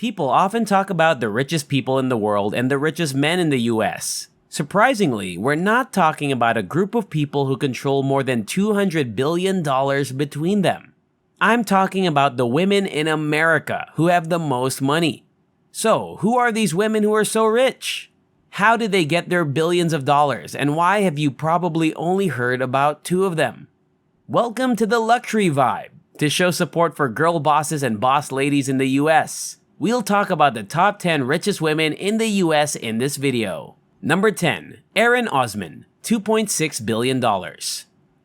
People often talk about the richest people in the world and the richest men in the US. Surprisingly, we're not talking about a group of people who control more than $200 billion between them. I'm talking about the women in America who have the most money. So, who are these women who are so rich? How did they get their billions of dollars, and why have you probably only heard about 2 of them? Welcome to the Luxury Vibe, to show support for girl bosses and boss ladies in the US. We'll talk about the top 10 richest women in the US in this video. Number 10. Erin Osman, $2.6 billion.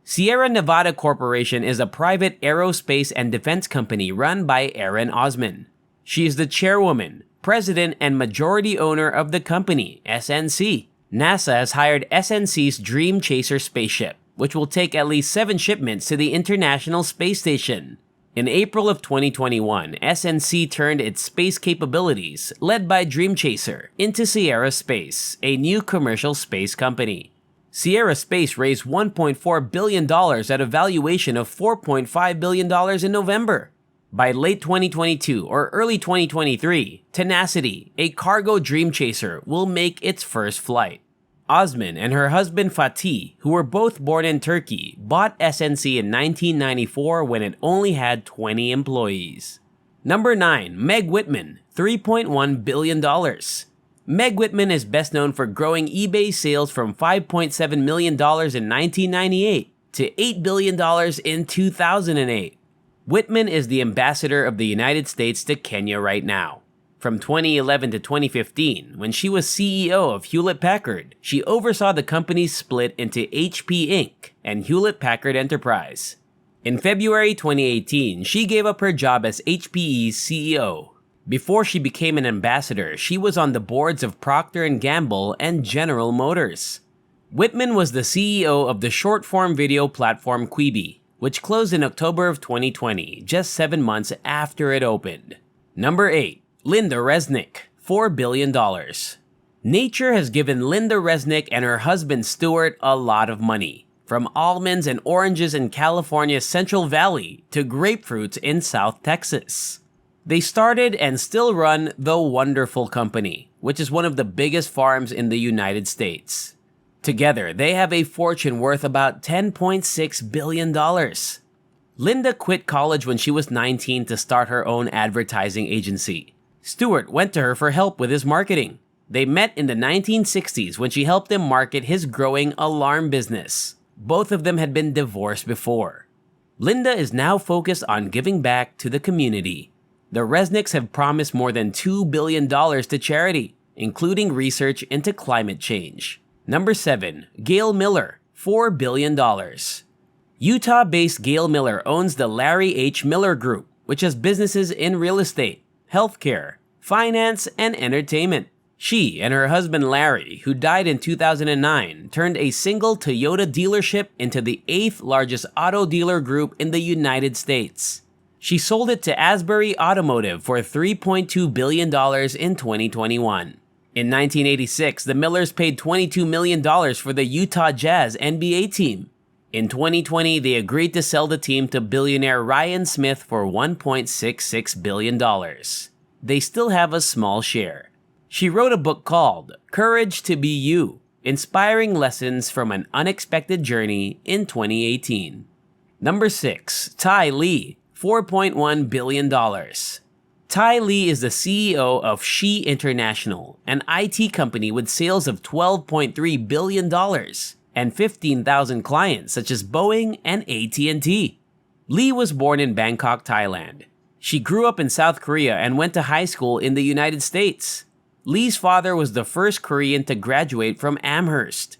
Sierra Nevada Corporation is a private aerospace and defense company run by Erin Osman. She is the chairwoman, president, and majority owner of the company, SNC. NASA has hired SNC's Dream Chaser spaceship, which will take at least 7 shipments to the International Space Station. In April of 2021, SNC turned its space capabilities, led by Dream Chaser, into Sierra Space, a new commercial space company. Sierra Space raised $1.4 billion at a valuation of $4.5 billion in November. By late 2022 or early 2023, Tenacity, a cargo Dream Chaser, will make its first flight. Osman and her husband Fatih, who were both born in Turkey, bought SNC in 1994 when it only had 20 employees. Number 9. Meg Whitman, $3.1 billion. Meg Whitman is best known for growing eBay sales from $5.7 million in 1998 to $8 billion in 2008. Whitman is the ambassador of the United States to Kenya right now. From 2011 to 2015, when she was CEO of Hewlett-Packard, she oversaw the company's split into HP Inc. and Hewlett-Packard Enterprise. In February 2018, she gave up her job as HPE's CEO. Before she became an ambassador, she was on the boards of Procter & Gamble and General Motors. Whitman was the CEO of the short-form video platform Quibi, which closed in October of 2020, just 7 months after it opened. Number 8. Linda Resnick, $4 billion. Nature has given Linda Resnick and her husband Stuart a lot of money, from almonds and oranges in California's Central Valley to grapefruits in South Texas. They started and still run The Wonderful Company, which is one of the biggest farms in the United States. Together, they have a fortune worth about $10.6 billion. Linda quit college when she was 19 to start her own advertising agency. Stuart went to her for help with his marketing. They met in the 1960s when she helped him market his growing alarm business. Both of them had been divorced before. Linda is now focused on giving back to the community. The Resnicks have promised more than $2 billion to charity, including research into climate change. Number 7. Gail Miller, $4 billion. Utah-based Gail Miller owns the Larry H. Miller Group, which has businesses in real estate, healthcare, finance, and entertainment. She and her husband Larry, who died in 2009, turned a single Toyota dealership into the 8th largest auto dealer group in the United States. She sold it to Asbury Automotive for $3.2 billion in 2021. In 1986, the Millers paid $22 million for the Utah Jazz NBA team. In 2020, they agreed to sell the team to billionaire Ryan Smith for $1.66 billion. They still have a small share. She wrote a book called Courage to Be You, Inspiring Lessons from an Unexpected Journey in 2018. Number 6. Tai Li, $4.1 billion. Tai Li is the CEO of She International, an IT company with sales of $12.3 billion and 15,000 clients such as Boeing and AT&T. Li was born in Bangkok, Thailand. She grew up in South Korea and went to high school in the United States. Li's father was the first Korean to graduate from Amherst.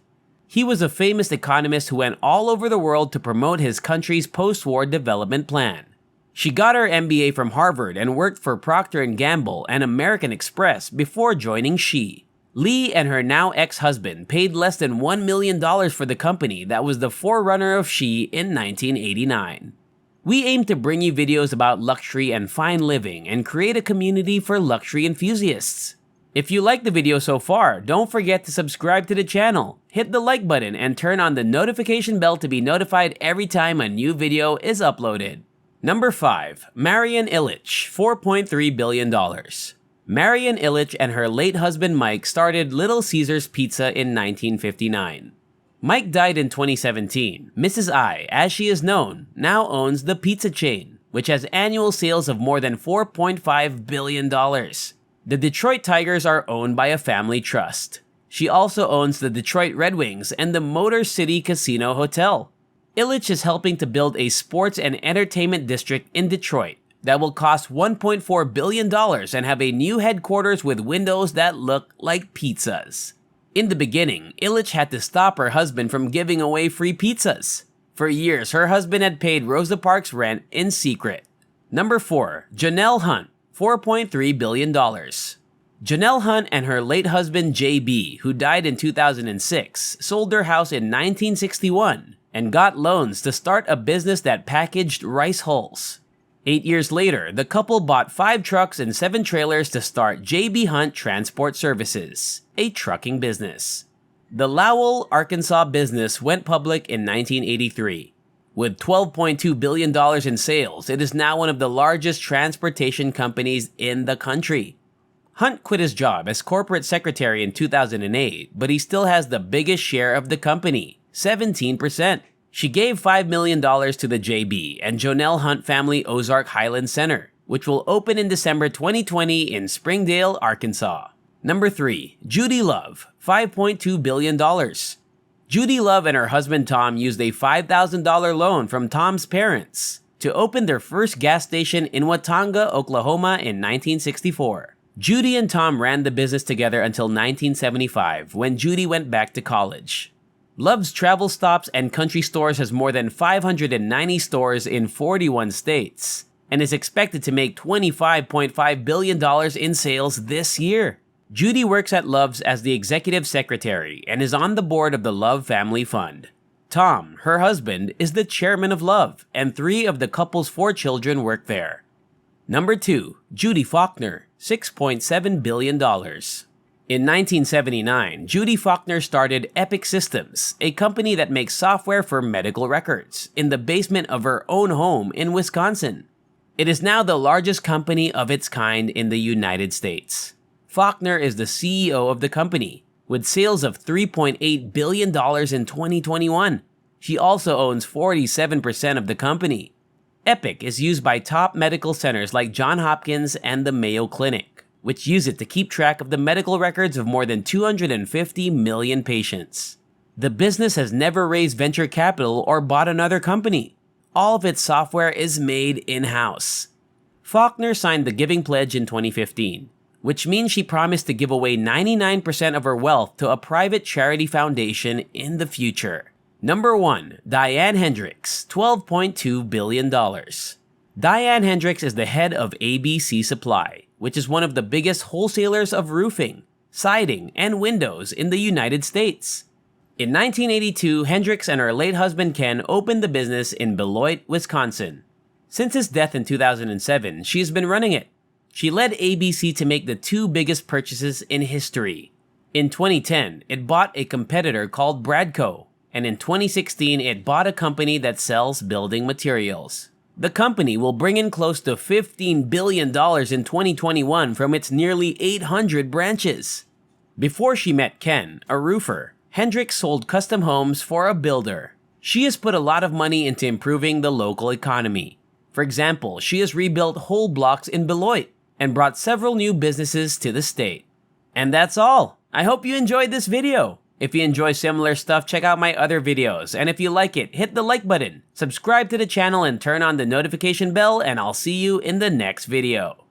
He was a famous economist who went all over the world to promote his country's post-war development plan. She got her MBA from Harvard and worked for Procter & Gamble and American Express before joining She. Li and her now ex-husband paid less than $1 million for the company that was the forerunner of She in 1989. We aim to bring you videos about luxury and fine living and create a community for luxury enthusiasts. If you like the video so far, don't forget to subscribe to the channel, hit the like button, and turn on the notification bell to be notified every time a new video is uploaded. Number 5. Marion Ilitch, $4.3 billion. Marion Ilitch and her late husband Mike started Little Caesars Pizza in 1959. Mike died in 2017. Mrs. I, as she is known, now owns the pizza chain, which has annual sales of more than $4.5 billion. The Detroit Tigers are owned by a family trust. She also owns the Detroit Red Wings and the Motor City Casino Hotel. Ilitch is helping to build a sports and entertainment district in Detroit that will cost $1.4 billion and have a new headquarters with windows that look like pizzas. In the beginning, Ilitch had to stop her husband from giving away free pizzas. For years, her husband had paid Rosa Parks' rent in secret. Number 4. Janelle Hunt, $4.3 billion. Janelle Hunt and her late husband JB, who died in 2006, sold their house in 1961 and got loans to start a business that packaged rice hulls. 8 years later, the couple bought 5 trucks and 7 trailers to start JB Hunt Transport Services, a trucking business. The Lowell, Arkansas business went public in 1983. With $12.2 billion in sales, it is now one of the largest transportation companies in the country. Hunt quit his job as corporate secretary in 2008, but he still has the biggest share of the company, 17%. She gave $5 million to the JB and Janelle Hunt Family Ozark Highlands Center, which will open in December 2020 in Springdale, Arkansas. Number 3. Judy Love, $5.2 billion. Judy Love and her husband Tom used a $5,000 loan from Tom's parents to open their first gas station in Watauga, Oklahoma in 1964. Judy and Tom ran the business together until 1975, when Judy went back to college. Love's Travel Stops and Country Stores has more than 590 stores in 41 states and is expected to make $25.5 billion in sales this year. Judy works at Love's as the executive secretary and is on the board of the Love Family Fund. Tom, her husband, is the chairman of Love, and 3 of the couple's 4 children work there. Number 2. Judy Faulkner, $6.7 billion. In 1979, Judy Faulkner started Epic Systems, a company that makes software for medical records, in the basement of her own home in Wisconsin. It is now the largest company of its kind in the United States. Faulkner is the CEO of the company, with sales of $3.8 billion in 2021. She also owns 47% of the company. Epic is used by top medical centers like Johns Hopkins and the Mayo Clinic, which use it to keep track of the medical records of more than 250 million patients. The business has never raised venture capital or bought another company. All of its software is made in-house. Faulkner signed the Giving Pledge in 2015, which means she promised to give away 99% of her wealth to a private charity foundation in the future. Number 1. Diane Hendricks, $12.2 billion. Diane Hendricks is the head of ABC Supply, which is one of the biggest wholesalers of roofing, siding, and windows in the United States. In 1982, Hendricks and her late husband Ken opened the business in Beloit, Wisconsin. Since his death in 2007, she has been running it. She led ABC to make the 2 biggest purchases in history. In 2010, it bought a competitor called Bradco, and in 2016, it bought a company that sells building materials. The company will bring in close to $15 billion in 2021 from its nearly 800 branches. Before she met Ken, a roofer, Hendricks sold custom homes for a builder. She has put a lot of money into improving the local economy. For example, she has rebuilt whole blocks in Beloit and brought several new businesses to the state. And that's all. I hope you enjoyed this video. If you enjoy similar stuff, check out my other videos, and if you like it, hit the like button, subscribe to the channel, and turn on the notification bell, and I'll see you in the next video.